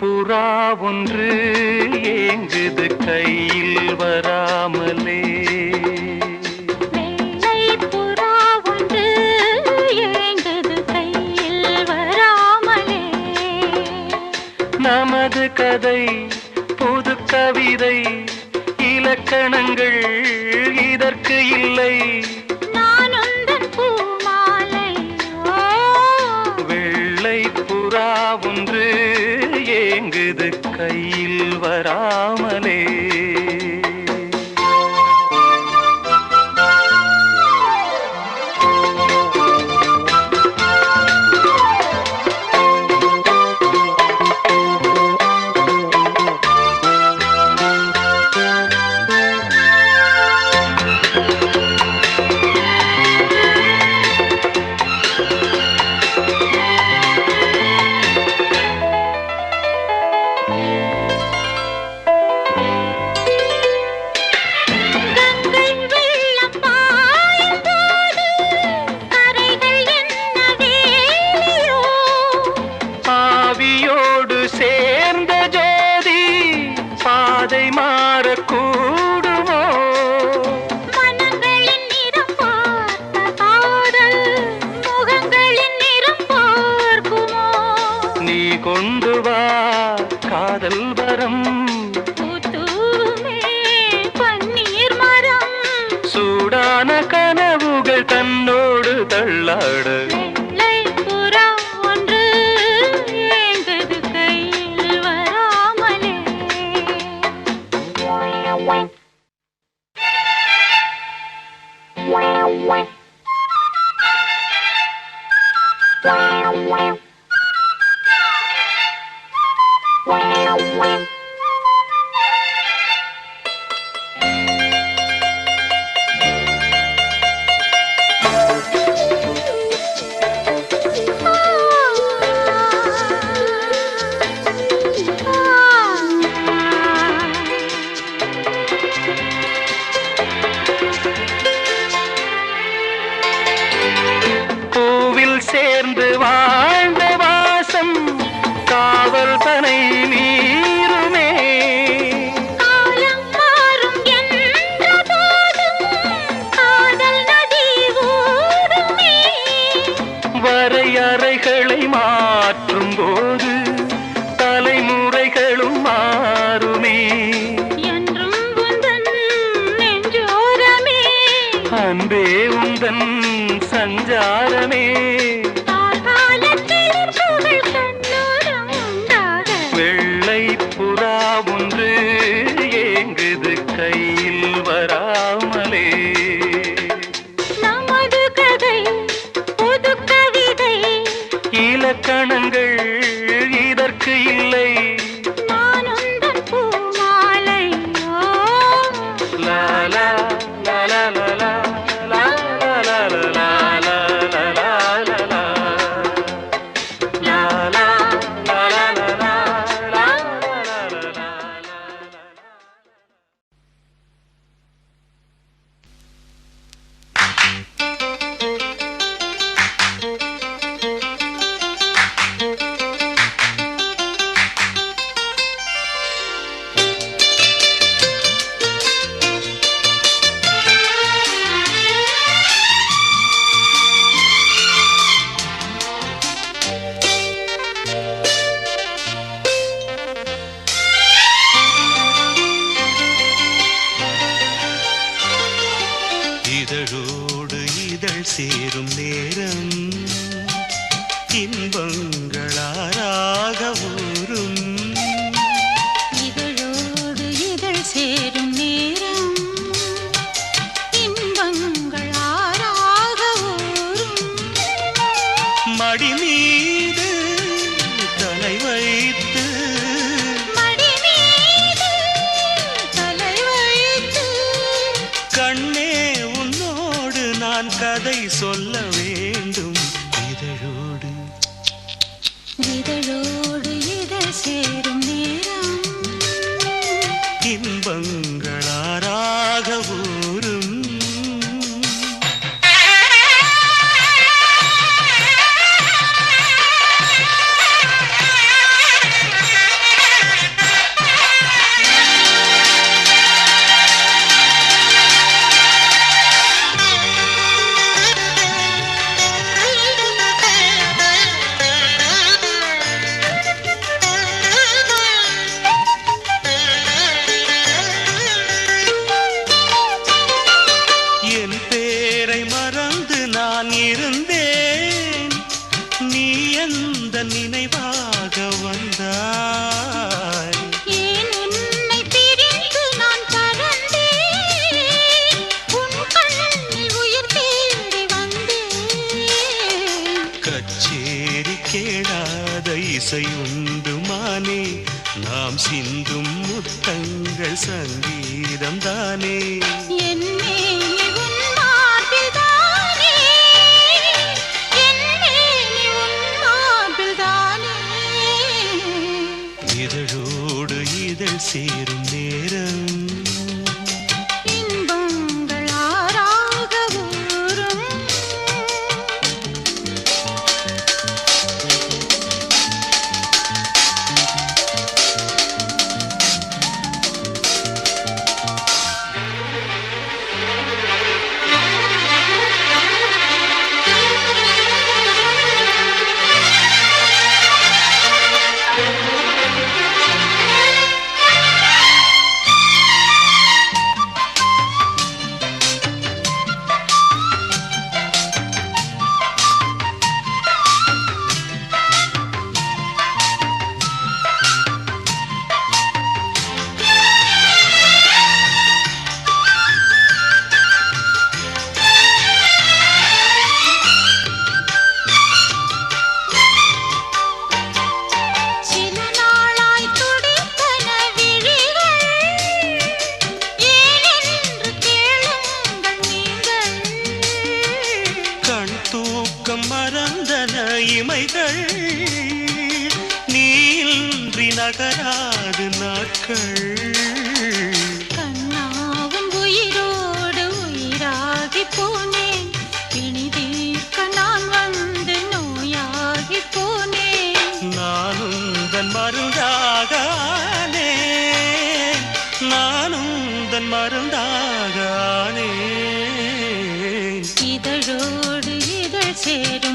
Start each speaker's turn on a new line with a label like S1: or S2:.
S1: புறா ஒன்று ஏங்குது கையில் வராமலே.
S2: வெள்ளை புறா ஒன்று ஏங்குது கையில் வராமலே.
S1: நமது கதை புது கவிதை, இலக்கணங்கள் இதற்கு இல்லை.
S2: நான் உந்தன் பூமாலை.
S1: வெள்ளை புறா ஒன்று ஏங்குது கையில் வராமலே. சேர்ந்த ஜோதி பாதை மாறக்கூடுமோ?
S2: மனங்களின் நிறம் பார்த்த காதல் முகங்களின் நிறம் பார்க்குமோ?
S1: நீ கொண்டு வா காதல் வரம்,
S2: பூத்தூமே பன்னீர் மரம்.
S1: சூடான கனவுகள் தன்னோடு தள்ளாட. சேர்ந்து வாழ்ந்த வாசம் காவல் தனை மீறுமே.
S2: காலம் மாறும் என்ற போதும் காதல் நதி ஓடுமே.
S1: வரையறைகளை மாற்றும் போது தலைமுறைகளும் மாறுமே.
S2: என்றும் உந்தன் நெஞ்சோரமே,
S1: அன்பே உந்தன் சஞ்சாரமே. வெள்ளை புறா ஒன்று ஏங்குது கையில் வராமலே.
S2: நமது கதை புது கவிதை,
S1: இலக்கணங்கள் இதற்கு இல்லை.
S2: நான் உந்தன் பூமாலை.
S1: லாலா லாலா லாலா இதழோடு இதழ் சேரும் நேரம் இன்பங்களாராக ஊரும்.
S2: இதழோடு இதழ் சேரும் நேரம் இன்பங்கள் ஆறாக ஊரும்.
S1: மடி மீது தலை வைத்து,
S2: மடி மீது தலை வைத்து,
S1: கண்ணே உன்னோடு நான் கதை சொல்ல வேண்டும். இதழோடு
S2: இதழோடு இதழ் சேரும் நேரம்
S1: இன்பங்களாராக ஊரும். பேரை மறந்து நான் இருந்தேன், நீ எந்த நினைவாக வந்தாய்.
S2: ஏன் உன்னை பிரிந்து நான் பறந்தேன், உன் கண்ணில் உயிர் தேடி வந்தேன்.
S1: கச்சேரி கேளாத இசையுண்டு மானே, நாம் சிந்தும் முத்தங்கள் சங்கீதம் தானே.
S2: என் மேனி உன் மார்பில் தானே, என் மேனி உன் மார்பில் தானே.
S1: இதழோடு இதழ் சேரும் நேரம்,
S2: இன்பங்கள் ஆறாக ஊறும்.
S1: மறந்தன இமைகள், நீன்றி நகராது நாட்கள்.
S2: கண்ணாவும் உயிரோடு உயிராகி போனேன், பிணி தீர்க்க நான் வந்து நோயாகி போனேன்.
S1: நானும் தன் மருந்தாகானே, நானும் தன் மருந்தாகானே.
S2: இதழோடு இதழ் சேரும்